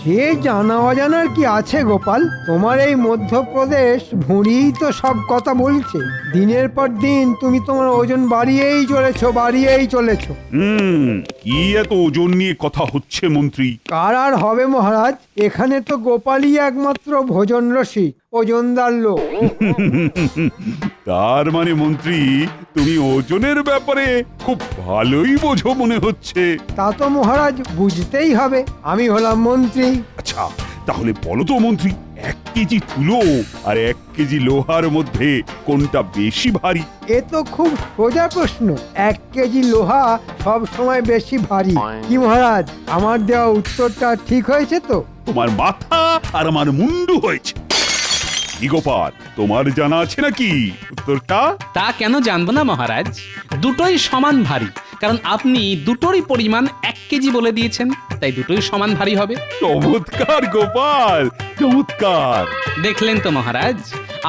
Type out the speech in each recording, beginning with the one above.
সে জানা অজানার কি আছে গোপাল? তোমার এই মধ্যপ্রদেশ ভুঁড়িই তো সব কথা বলছে। দিনের পর দিন তুমি তোমার ওজন বাড়িয়েই চলেছো। কি এত ওজন নিয়ে কথা হচ্ছে মন্ত্রী? কার আর হবে মহারাজ, এখানে তো গোপালই একমাত্র ভোজন রসিক, ওজনদার লোক। তার মানে মন্ত্রী, তুমি ওজনের ব্যাপারে খুব ভালোই বোঝো মনে হচ্ছে। তা তো মহারাজ বুঝতেই হবে, আমি হলাম মন্ত্রী। আচ্ছা, তাহলে বলো তো মন্ত্রী, 1 কেজি তুলো আর 1 কেজি লোহার মধ্যে কোনটা বেশি ভারী? এ তো খুব সোজা প্রশ্ন। 1 কেজি লোহা সব সময় বেশি ভারী। কি মহারাজ, আমার দেওয়া উত্তরটা ঠিক হয়েছে তো? তোমার মাথা আর আমার মুন্ডু হয়েছে। কি গোপাল, তোমার জানা আছে নাকি উত্তরটা? তা কেন জানবো না মহারাজ, দুটোই সমান ভারী, কারণ আপনি দুটোরই পরিমাণ 1 কেজি বলে দিয়েছেন, তাই দুটোই সমান ভারী হবে। চমৎকার গোপাল, চমৎকার। দেখলেন তো মহারাজ,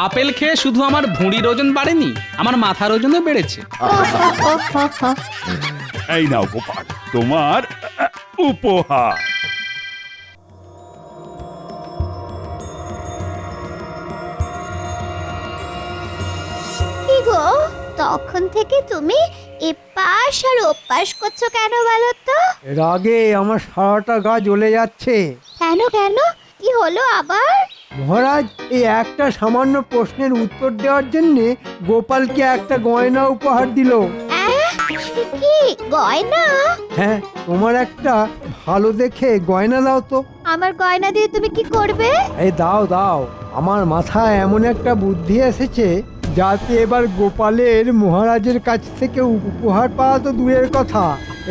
আপেল খেয়ে শুধু আমার ভুঁড়ির ওজন বাড়েনি, আমার মাথার ওজনও বেড়েছে। এই নাও গোপাল, তোমার উপহার। কি গো, তখন থেকে তুমি এপাশ আর ওপাশ করছো কেন বলো তো? এর আগে আমার সারাটা গা জ্বলে যাচ্ছে। কেন কেন, কি হলো আবার? মহারাজ, এই একটা সামান্য প্রশ্নের উত্তর দেওয়ার জন্য গোপালকে একটা গয়না উপহার দিল। সে কি গয়না? হ্যাঁ, তোমার একটা ভালো দেখে গয়না দাও তো। আমার গয়না দিয়ে তুমি কি করবে? এই দাও, আমার মাথায় এমন একটা বুদ্ধি এসেছে যাতে এবার গোপালের মহারাজের কাছ থেকে উপহার পাওয়া তো দূরের কথা,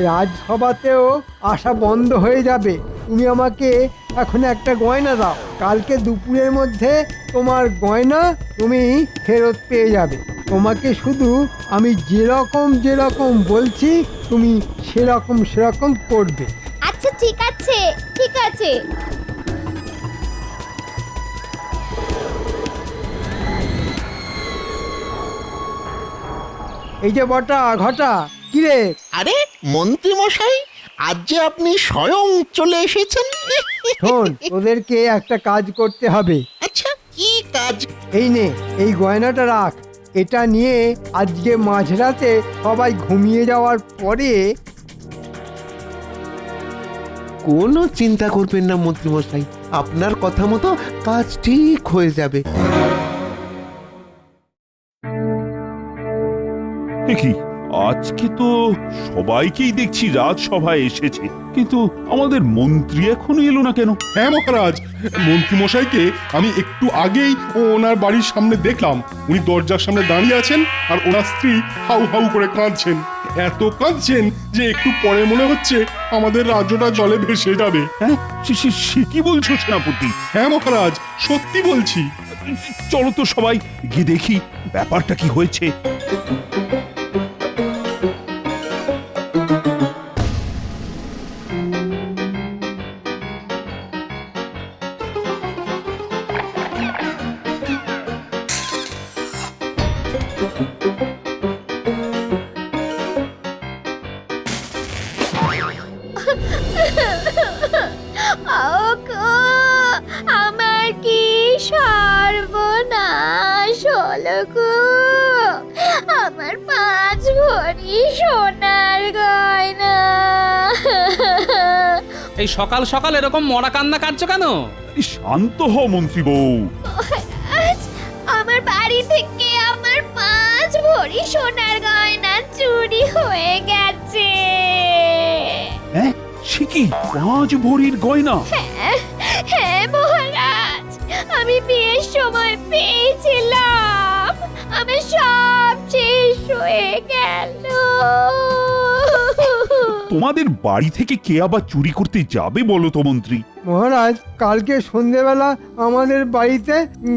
রাজসভাতেও আসা বন্ধ হয়ে যাবে। তুমি আমাকে এখন একটা গয়না দাও, কালকে দুপুরের মধ্যে তোমার গয়না তুমি ফেরত পেয়ে যাবে। তোমাকে শুধু আমি যেরকম বলছি তুমি সেরকম করবে। আচ্ছা ঠিক আছে, ঠিক আছে। এই যে বটা ঘটা, কিরে? আরে মন্ত্রী মশাই, আজ যে আপনি স্বয়ং চলে এসেছেন। শোন, ওদেরকে একটা কাজ করতে হবে। আচ্ছা, কি কাজ? এই নে, এই গয়নাটা রাখ। এটা নিয়ে আজকে মাঝরাতে সবাই ঘুমিয়ে যাওয়ার পরে কোনো চিন্তা করবেন না মন্ত্রী মশাই, আপনার কথা মতো কাজ ঠিক হয়ে যাবে। কি আজকে তো সবাইকেই দেখছি রাজসভায় এসেছে, কিন্তু আমাদের মন্ত্রী এখনো এলো না কেন? হ্যাঁ মহারাজ, মন্ত্রী মশাইকে আমি একটু আগেই ওনার বাড়ির সামনে দেখলাম। উনি দরজার সামনে দাঁড়িয়ে আছেন আর ওনার স্ত্রী হাউ হাউ করে কাঁদছেন। এত কাঁদছেন যে একটু পরে মনে হচ্ছে আমাদের রাজ্যটা জলে ভেসে যাবে। হ্যাঁ, সে কি বলছো সেনাপতি? হ্যাঁ মহারাজ, সত্যি বলছি। চলো তো সবাই গিয়ে দেখি ব্যাপারটা কি হয়েছে। আমার কি সর্বনাশ হলো গো! আমার 5 ভরি সোনার গয়না। এই সকাল সকাল এরকম মরা কান্না কাটছো কেন? শান্ত হও মন্ত্রী বউ। আজ আমার বাড়ি থেকে আমার 5 ভরি সোনার গয়না চুরি হয়ে গেছে। হ্যাঁ, সে কি 5 ভরির গয়না? হ্যাঁ মহারাজ, আমি বিয়ের সময় পেয়েছিলাম, আমার সব শেষ হয়ে গেল। তোমাদের বাড়ি থেকে কে আবার চুরি করতে যাবে বলো তো মন্ত্রী? মহারাজ, কালকে সন্ধেবেলা আমাদের বাড়িতে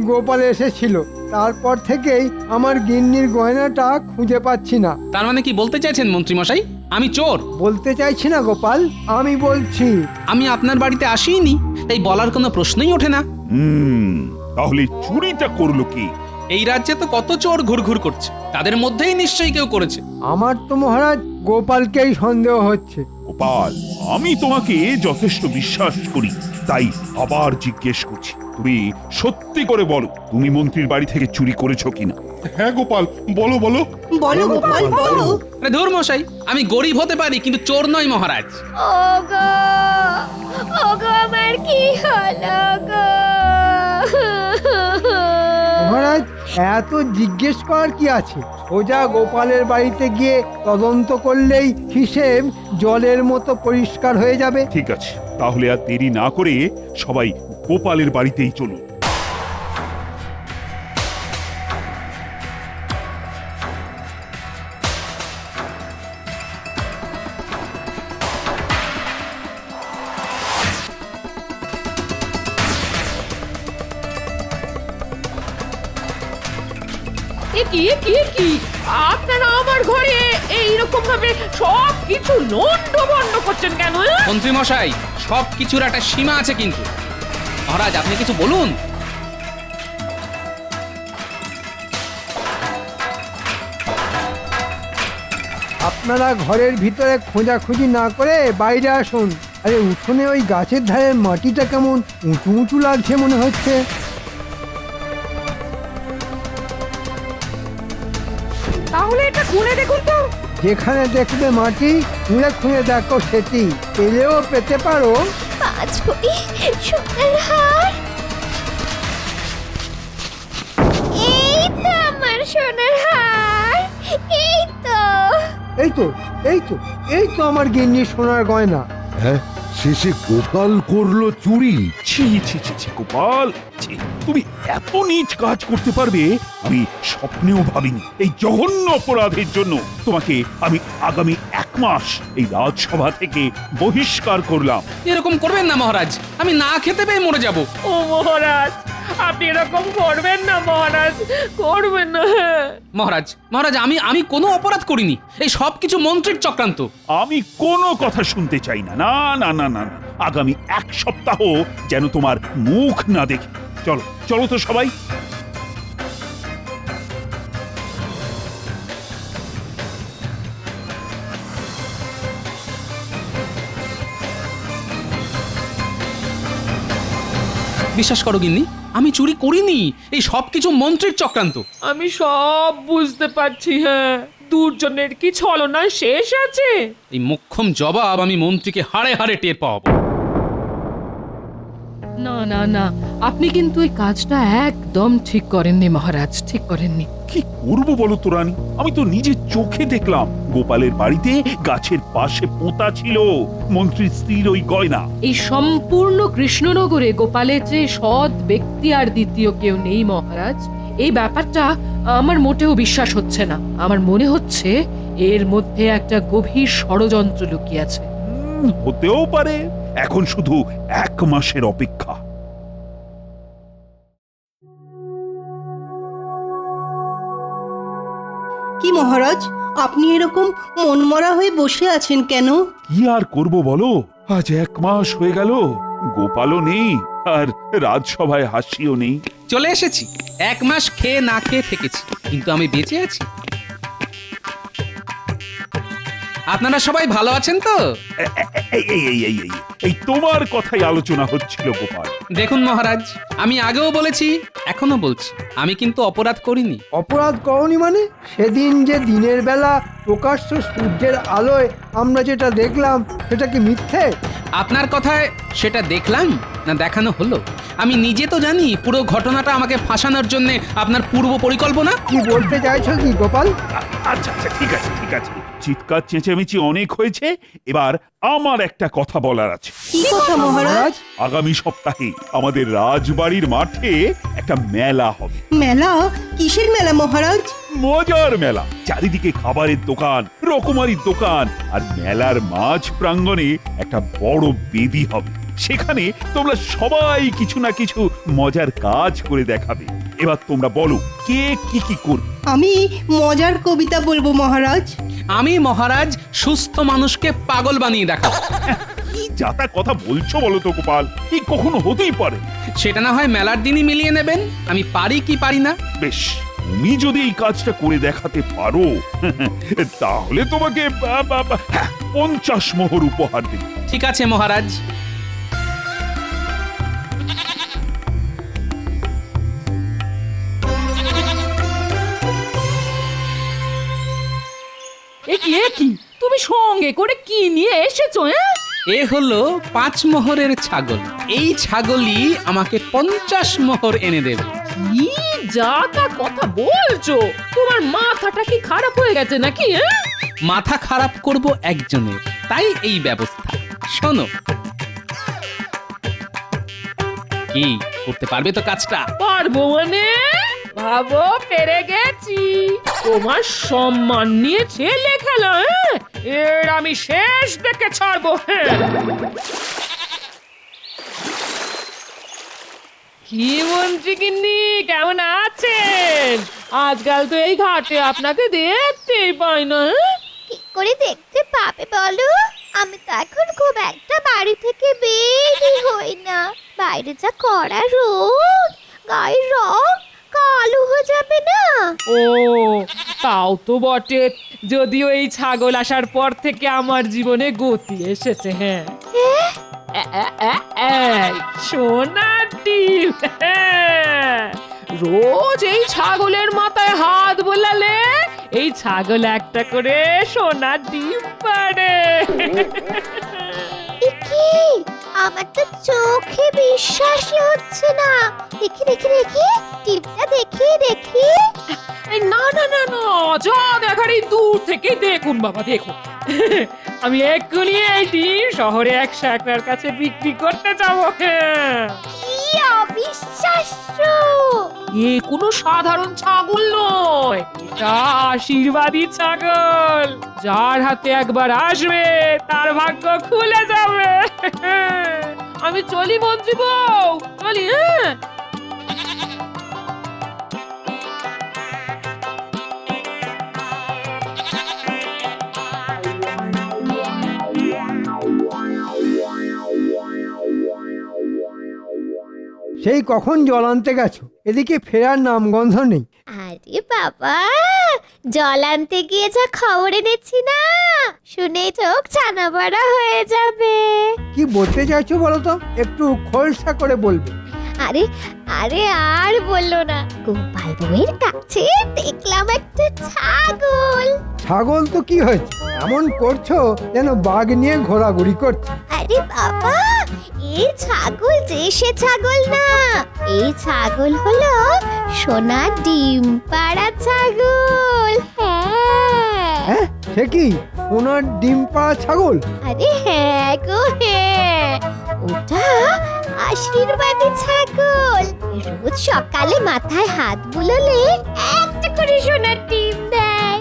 গোপাল এসেছিল। তারপর থেকেই আমার গিন্নির গয়নাটা খুঁজে পাচ্ছি না। তার মানে কি বলতে চাইছেন মন্ত্রী মশাই আমি চোর? বলতে চাইছি না গোপাল, আমি বলছি আমি আপনার বাড়িতে আসিনি, তাই বলার কোনো প্রশ্নই ওঠে না। তাহলে চুরিটা করলো কি? এই রাজ্যে তো কত চোর ঘুরঘুর করছে, তাদের মধ্যেই নিশ্চয়ই কেউ করেছে। আমার তো মহারাজ গোপালকেই সন্দেহ হচ্ছে। গোপাল, আমি তোমাকে যথেষ্ট বিশ্বাস করি, তাই আবার জিজ্ঞেস করছি, তুমি সত্যি করে বলো তুমি মন্ত্রীর বাড়ি থেকে চুরি করেছো কিনা? হ্যাঁ গোপাল, বলো বলো। বলো গোপাল বলো। আরে ধুর মশাই, আমি গরিব হতে পারি কিন্তু চোর নই মহারাজ। ওগো ওগো আমার কি হলো গো? মহারাজ, এত জিজ্ঞেস করার কি আছে? সোজা গোপালের বাড়িতে গিয়ে তদন্ত করলেই হিসেব জলের মতো পরিষ্কার হয়ে যাবে। ঠিক আছে, তাহলে আর দেরি না করে সবাই গোপালের বাড়িতেই চলুন। কি কি কি আপনারা আমার ঘরে এইরকম ভাবে সব কিছু লন্ডভন্ড করছেন কেন? মন্ত্রী মশাই, সব কিছুর একটা সীমা আছে কিন্তু। মহারাজ, আপনি কিছু বলুন। আপনারা ঘরের ভিতরে খোঁজাখুঁজি না করে বাইরে আসুন। আরে উঠোনে ওই গাছের ধারের মাটিটা কেমন উঁচু উঁচু লাগছে মনে হচ্ছে। তাহলে এটা খুলে দেখুন তো। যেখানে দেখবে মাটি খুঁড়ে খুঁড়ে দেখো সেটি, পেলেও পেতে পারো। 5 ভরি সোনার হার। এই তো আমার সোনার হার। এই তো। এই তো এই তো এই তো আমার গিন্নির সোনার গয়না। হ্যাঁ, শেষে গোপাল করলো চুরি। ছি ছি ছি ছি গোপাল, ছি, তুমি এত নীচ কাজ করতে পারবে আমি স্বপ্নেও ভাবিনি। এই জঘন্য অপরাধের জন্য তোমাকে আমি আগামী 1 মাস এই রাজসভা থেকে বহিষ্কার করলাম। এরকম করবেন না মহারাজ, আমি না খেতে পেয়ে মরে যাব। ও মহারাজ, আপনি এরকম করবেন না মহারাজ, করবেন না। মহারাজ মহারাজ, আমি কোনো অপরাধ করিনি। এই সব কিছু মন্ত্রীর চক্রান্ত। আমি কোনো কথা শুনতে চাই না। না না না না না। আগামী 1 সপ্তাহ যেন তোমার মুখ না দেখি। চলো চলো তো সবাই। বিশ্বাস করো গিন্নি, আমি চুরি করিনি। এই সব কিছু মন্ত্রীর চক্রান্ত। আমি সব বুঝতে পারছি। হ্যাঁ, দুর্জনের কি ছলনা শেষ আছে? এই মোক্ষম জবাব আমি মন্ত্রীকে হাড়ে হাড়ে টের পাবো। না না না, আপনি কিন্তু এই কাজটা একদম ঠিক করেননি মহারাজ, ঠিক করেননি। কি করবো বলো তো রানী? আমি তো নিজের চোখে দেখলাম গোপালের বাড়িতে গাছের পাশে পোঁতা ছিল মন্ত্রীর স্ত্রীর ওই গয়না। এই সম্পূর্ণ কৃষ্ণনগরে গোপালের যে সৎ ব্যক্তি আর দ্বিতীয় কেউ নেই মহারাজ। এই ব্যাপারটা আমার মোটেও বিশ্বাস হচ্ছে না। আমার মনে হচ্ছে এর মধ্যে একটা গভীর ষড়যন্ত্র লুকিয়ে আছে। হতেও পারে। এখন শুধু 1 মাসের অপেক্ষা। কি মহারাজ, আপনি এরকম মনমরা হয়ে বসে আছেন কেন? কি আর করব বলো, আজ 1 মাস হয়ে গেল, গোপালও নেই আর রাজসভায় হাসিও নেই। চলে এসেছি। 1 মাস খেয়ে না খেয়ে থেকেছি, কিন্তু আমি বেঁচে আছি। আপনারা সবাই ভালো আছেন তো? এই এই এই এই এই এই তোমার কথাই আলোচনা হচ্ছিল গোপাল। দেখুন মহারাজ, আমি আগেও বলেছি, এখনো বলছি, আমি কিন্তু অপরাধ করিনি। অপরাধ করনি মানে? সেদিন যে দিনের বেলা প্রকাশ্য সূর্যের আলোয় আমরা যেটা দেখলাম সেটা কি মিথ্যে? আপনার কথায় সেটা দেখলাম না দেখানো হলো? আমি নিজে তো জানি পুরো ঘটনাটা আমাকে ফাঁসানোর জন্য আপনার পূর্ব পরিকল্পনা। কি বলতে চাইছো কি গোপাল? আচ্ছা আচ্ছা, ঠিক আছে ঠিক আছে, চিৎকার চেঁচামেচি অনেক হয়েছে। এবার আমার একটা কথা বলার আছে। কি কথা মহারাজ? আগামী সপ্তাহে আমাদের রাজবাড়ির মাঠে একটা মেলা হবে। মেলা? কিসের মেলা মহারাজ? মজার মেলা। চারিদিকে খাবারের দোকান, রকমারির দোকান, আর মেলার মাঝ প্রাঙ্গণে একটা বড় বেদি হবে। সেখানে তোমরা সবাই কিছু না কিছু মজার কাজ করে দেখাবে। এবার তোমরা বলো কে কি কি করবে। আমি মজার কবিতা বলবো মহারাজ। আমি মহারাজ সুস্থ মানুষকে পাগল বানিয়ে দেখাবো। কি যাতা কথা বলছো বলো তো গোপাল, এই কখনো হতেই পারে? সেটা না হয় মেলার দিনই মিলিয়ে নেবেন। আমি পারি কি পারি না। বেশ, তুমি যদি এই কাজটা করে দেখাতে পারো তাহলে তোমাকে 50 মোহর উপহার দেব। ঠিক আছে মহারাজ। কি তুমি সঙ্গে করে কি নিয়ে এসেছো? এ হলো 5 মোহরের ছাগল। এই ছাগলই আমাকে 50 মোহর এনে দেবে। কি যা তা কথা বলছো? তোমার মাথাটা কি খারাপ হয়ে গেছে নাকি? মাথা খারাপ করব একজনের, তাই এই ব্যবস্থা। শোনো, কি করতে পারবে তো কাজটা? পারবো মানে? ভাবো পেরে গেছি। তোমার সম্মান নিয়ে ছেলে খেলা, এর আমি শেষ দেখে ছাড়বো। কি মন্ত্রী গিন্নি, কেমন আছেন? আজকাল তো এই ঘাটে আপনাকে দেখতেই পাই না। কি করে দেখতে পাবে বলো? আমি তো এখন খুব একটা বাড়ি থেকে বেরই হই না। বাইরে যা কড়া রোদ, গায়ের রং কালো হয়ে যাবে না? ও তাও তো বটে, যদিও এই ছাগল আসার পর থেকে আমার জীবনে গতি এসেছে। হ্যাঁ, সোনার ডিম। রোজ এই ছাগলের মাথায় হাত বোলালে এই ছাগল একটা করে সোনার ডিম পারে। কি? আমার তো চোখে বিশ্বাসই হচ্ছে না। দেখি দেখি দেখি, টিপটা দেখি। এই না না না না, যা দেখার এই দূর থেকে দেখুন বাবা, দেখুন। আমি এক্ষুনি এই ডিম শহরে এক শাকরার কাছে বিক্রি করতে যাবো। কি অবিশ্বাস্য! এ কোনো সাধারণ ছাগল নয়, এটা আশীর্বাদী ছাগল। যার হাতে একবার আসবে তার ভাগ্য খুলে যাবে। আমি চলি মন্ত্রী বউ, চলি। হ্যাঁ, সেই কখন জল আনতে গেছো, এদিকে ফেরার নামগন্ধ নেই। আরে বাবা, জল আনতে গিয়ে যা খবর এনেছি না, শুনে চোখ ছানা বড়া হয়ে যাবে। কি বলতে চাইছো বলো তো, একটু খোলসা করে বলবে। আরে আরে আর বললো না, গোপাল বউয়ের কাছে দেখলাম একটা ছাগল। ছাগল তো কি হয়েছে, এমন করছো যেন বাঘ নিয়ে ঘোরাঘুরি করছে। আরে বাবা, এই ছাগল যে সে ছাগল না, এই ছাগল হলো সোনার ডিম পাড়া ছাগল। হ্যাঁ, সে কি সোনার ডিম পাড়া ছাগল? আরে হ্যাঁ গো হ্যাঁ, ওটা আশীর্বাদী ছাগল। রোজ সকালে মাথায় হাত বুলোলে একটা করে সোনার ডিম দেয়।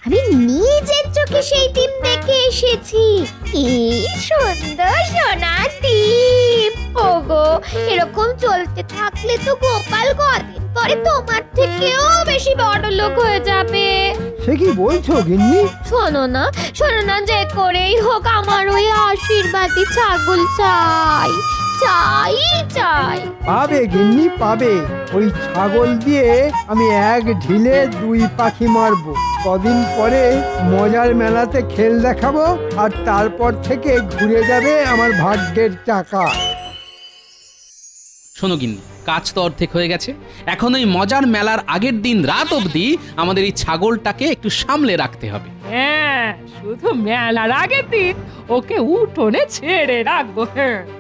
আমি নিজের চোখে সেই ডিম দেখে এসেছি। কি সুন্দর সোনার ডিম! ওগো, এরকম চলতে থাকলে তো গোপাল কদিন পরে তোমার থেকেও বেশি বড় লোক হয়ে যাবে। সে কি বলছো গিন্নি? শোনো না, যে করেই হোক আমার ওই আশীর্বাদী ছাগল চাই। পাবে গিন্নি, পাবে। ওই ছাগল দিয়ে আমি এক ঢিলে 2 পাখি মারবো। কদিন পরে মজার মেলাতে খেল দেখাবো, আর তারপর থেকে ঘুরে যাবে আমার ভাগ্যের চাকা। শোনো গিন্নি, কাজ তো অর্ধেক হয়ে গেছে। এখন ওই মজার মেলার আগের দিন রাত অবধি আমাদের এই ছাগলটাকে একটু সামলে রাখতে হবে। হ্যাঁ, শুধু মেলার আগের দিন ওকে উঠোনে ছেড়ে রাখবো।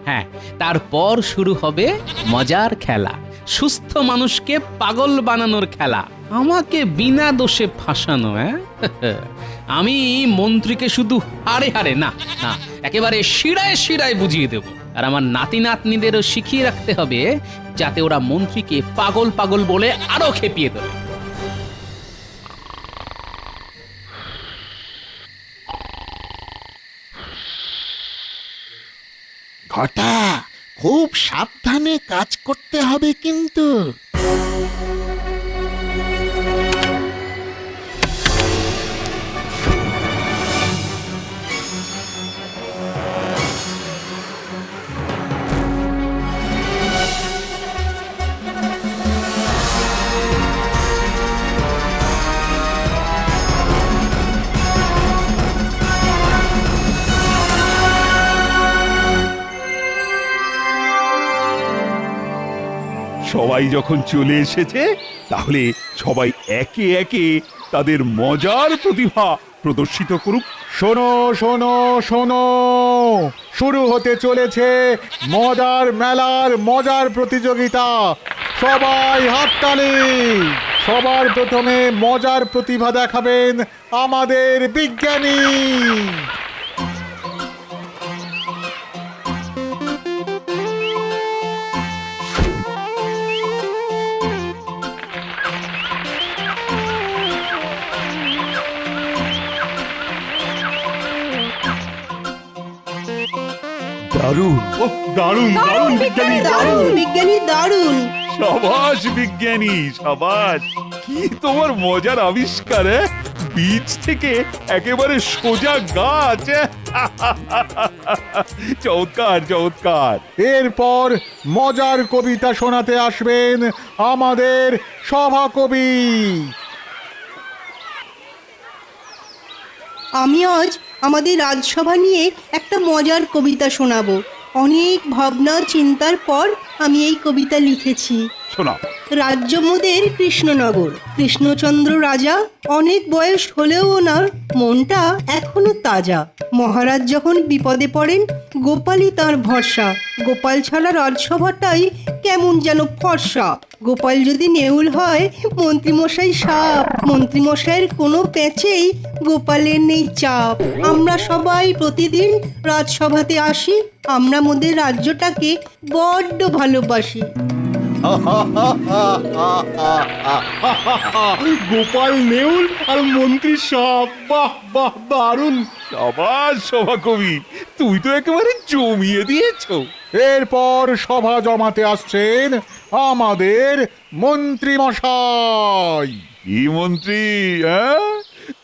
হ্যাঁ, তারপর শুরু হবে মজার খেলা, সুস্থ মানুষকে পাগল বানানোর খেলা, আমাকে বিনা দোষে ফাঁসানো। হ্যাঁ, আমি মন্ত্রীকে শুধু হারে হারে না না, একেবারে শিরায় শিরায় বুঝিয়ে দেব। আর আমার নাতি নাতনিদেরও শিখিয়ে রাখতে হবে, যাতে ওরা মন্ত্রীকে পাগল পাগল বলে আরো খেপিয়ে দেবে। ঘটা, খুব সাবধানে কাজ করতে হবে কিন্তু। সবাই যখন চলে এসেছে, তাহলে সবাই একে একে তাদের মজার প্রতিভা প্রদর্শিত করুক। শোনো শোনো শোনো, শুরু হতে চলেছে মজার মেলার মজার প্রতিযোগিতা। সবাই হাততালি। সবার প্রথমে মজার প্রতিভা দেখাবেন আমাদের বিজ্ঞানী। দারুণ! ওহ, দারুণ দারুণ বিজ্ঞানী, দারুণ। বিজ্ঞানী দারুণ। সাবাস বিজ্ঞানী, সাবাস! কি তোমার মজার আবিষ্কার! বীজ থেকে একেবারে সোজা গাছ! চমৎকার চমৎকার! এরপর মজার কবিতা শোনাতে আসবেন আমাদের সভাকবি। আমি আজ আমাদের রাজসভা নিয়ে একটা মজার কবিতা শোনাবো। অনেক ভাবনা চিন্তার পর আমি এই কবিতা লিখেছি। শোনাও। রাজ্য মোদের কৃষ্ণনগর। কৃষ্ণচন্দ্র রাজা, অনেক বয়স হলেও ওনার মনটা এখনো তাজা। মহারাজ যখন বিপদে পড়েন, গোপালই তার ভরসা। গোপাল ছাড়া রাজসভাটাই কেমন যেন ফর্সা। গোপাল যদি নেউল হয়, মন্ত্রীমশাই সাপ। মন্ত্রীমশাইয়ের কোনো প্যাচেই গোপালের নেই চাপ। আমরা সবাই প্রতিদিন রাজসভাতে আসি। আমরা মোদের রাজ্যটাকে বড্ড ভালোবাসি। গোপাল নেউল আর মন্ত্রী সাপ, বাহ বাহ, দারুণ। সাবাস সভাকবি, তুই তো একেবারে জমিয়ে দিয়েছো। এরপর সভা জমাতে আসছেন আমাদের মন্ত্রী মশাই। কি মন্ত্রী, হ্যাঁ?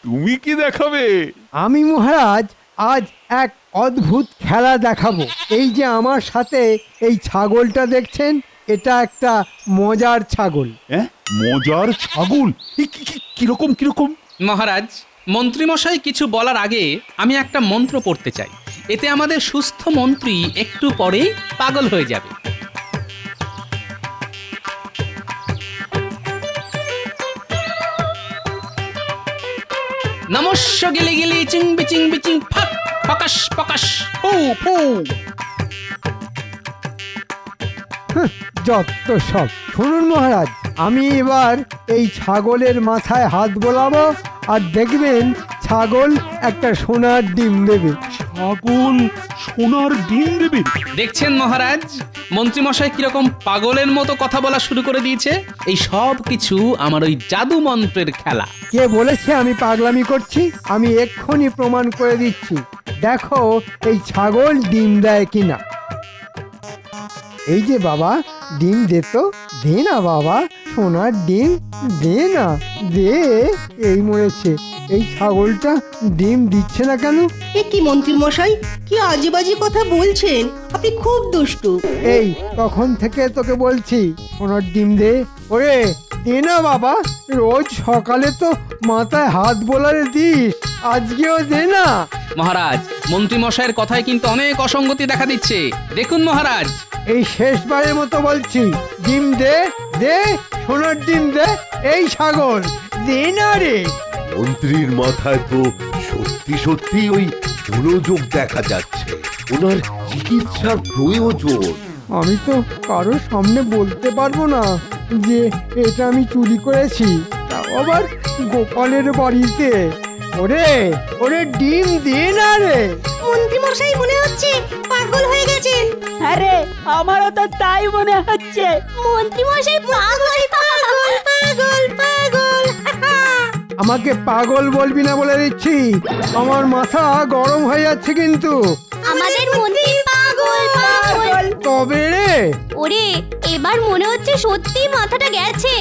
তুমি কি দেখাবে? আমি মহারাজ আজ এক অদ্ভুত খেলা দেখাবো। এই যে আমার সাথে এই ছাগলটা দেখছেন, এটা একটা মজার ছাগল। হ্যাঁ, মজার ছাগল? কিরকম কিরকম? মহারাজ, মন্ত্রীমশাই কিছু বলার আগে আমি একটা মন্ত্র পড়তে চাই। এতে আমাদের সুস্থ মন্ত্রী একটু পরেই পাগল হয়ে যাবে। নমস্য গিলি গিলি চিং বিচিং বিচিং ফাক ফকাশ ফকাশ ফু ফু। যত সব। শুনুন মহারাজ, আমি এবার এই ছাগলের মাথায় হাত বোলাবো, আর দেখবেন ছাগল একটা সোনার ডিম দেবে। ছাগল সোনার ডিম দেবে? দেখছেন মহারাজ, মন্ত্রীমশাই কিরকম পাগলের মতো কথা বলা শুরু করে দিয়েছে। এই সব কিছু আমার ওই জাদু মন্ত্রের খেলা। কে বলেছে আমি পাগলামি করছি? আমি এক্ষুনি প্রমাণ করে দিচ্ছি। দেখো এই ছাগল ডিম দেয় কিনা। এই যে বাবা, ডিম দে তো, দে না বাবা, সোনার ডিম দে না, দে। এই মরেছে, এই ছাগলটা ডিম দিচ্ছে না কেন? এ কি মন্ত্রী মশাই, কি আজে বাজে কথা বলছেন? আপনি খুব দুষ্টু। এই তখন থেকে তোকে বলছি সোনার ডিম দে। ওরে দে না বাবা, রোজ সকালে তো মাথায় হাত বোলারে দিস, আজকেও দে না। মহারাজ, মন্ত্রীমশাইয়ের কথায় কিন্তু অনেক অসঙ্গতি দেখা দিচ্ছে। দেখুন মহারাজ, এই শেষবারের মতো বলছি, ডিম দে, দে সোনার ডিম দে। এই ছাগল দে না রে। মন্ত্রীর মাথায় তো সত্যি সত্যি ওই মনোযোগ দেখা যাচ্ছে, ওনার চিকিৎসার প্রয়োজন। আমি তো কারোর সামনে বলতে পারবো না যে এটা আমি চুরি করেছি, তাও আবার গোপালের বাড়িতে। ওরে ওরে ডিম দে না রে। মন্ত্রী মশাই মনে হচ্ছে পাগল হয়ে গেছেন। আরে আমারও তো তাই মনে হচ্ছে। মন্ত্রী মশাই পাগল পাগল পাগল পাগল। আমাকে পাগল বলবি না বলে দিচ্ছি, আমার মাথা গরম হয়ে যাচ্ছে কিন্তু। আমাদের মন্ত্রী পাগল পাগল। তবে রে, ওরে এবার মনে হচ্ছে সত্যি মাথাটা গেছে।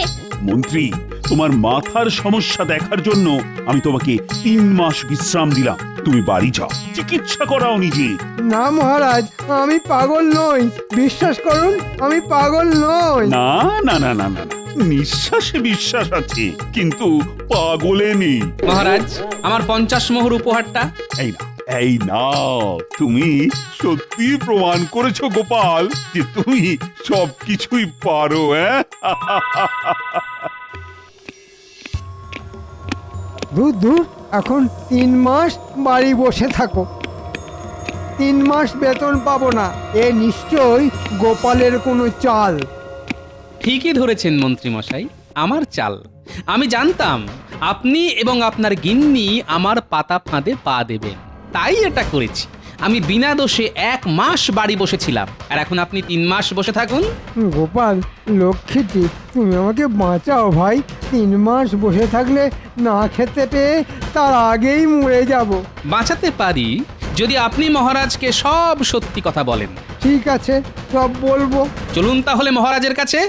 মন্ত্রী, তোমার মাথার সমস্যা দেখার জন্য আমি তোমাকে 3 মাস বিশ্রাম দিলাম। তুমি বাড়ি যাও, চিকিৎসা করাও নিজে। না মহারাজ, আমি পাগল নই, বিশ্বাস করুন আমি পাগল নই। না না না না না, নিঃশ্বাসে বিশ্বাস আছে, কিন্তু পাগলে নেই। মহারাজ, আমার 50 মোহর উপহারটা। এই না, এই নাও। তুমি সত্যি প্রমাণ করেছো গোপাল যে তুমি সবকিছুই পারো। হ্যাঁ, দূর দূর, এখন 3 মাস বাড়ি বসে থাকো। 3 মাস বেতন পাবো না, এ নিশ্চয়ই গোপালের কোনো চাল। ঠিকই ধরেছেন মন্ত্রী মশাই, আমার চাল। আমি জানতাম আপনি এবং আপনার গিন্নি আমার পাতা ফাঁদে পা দেবেন, তাই এটা করেছি। আমি বিনা দোষে 1 মাস বাড়ি বসেছিলাম, আর এখন আপনি 3 মাস বসে থাকুন। গোপাল লক্ষ্মীটি, তুমি আমাকে বাঁচাও ভাই। 3 মাস বসে থাকলে না খেতে পেয়ে তার আগেই মরে যাব। বাঁচাতে পারি যদি আপনি মহারাজকে সব সত্যি কথা বলেন। ঠিক আছে, সব বলবো। চলুন তাহলে মহারাজের কাছে।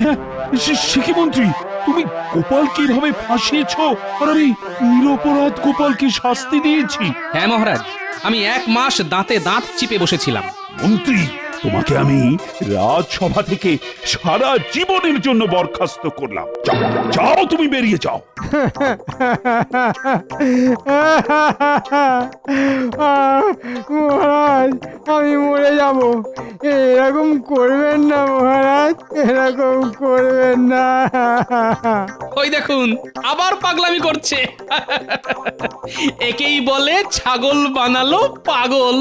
হ্যাঁ, সে কি মন্ত্রী, তুমি গোপালকে এভাবে ফাঁসিয়েছো আর আমি নিরপরাধ গোপালকে শাস্তি দিয়েছি? হ্যাঁ মহারাজ, আমি 1 মাস দাঁতে দাঁত চিপে বসেছিলাম। মন্ত্রী, তোমাকে আমি রাজসভা থেকে সারা জীবনের জন্য বরখাস্ত করলাম। যাও, যাও, তুমি বেরিয়ে যাও। মহারাজ, আমি মরে যাব। এরকম করবেন না মহারাজ, এরকম করবেন না। ওই দেখুন আবার পাগলামি করছে। একেই বলে ছাগল বানালো পাগল।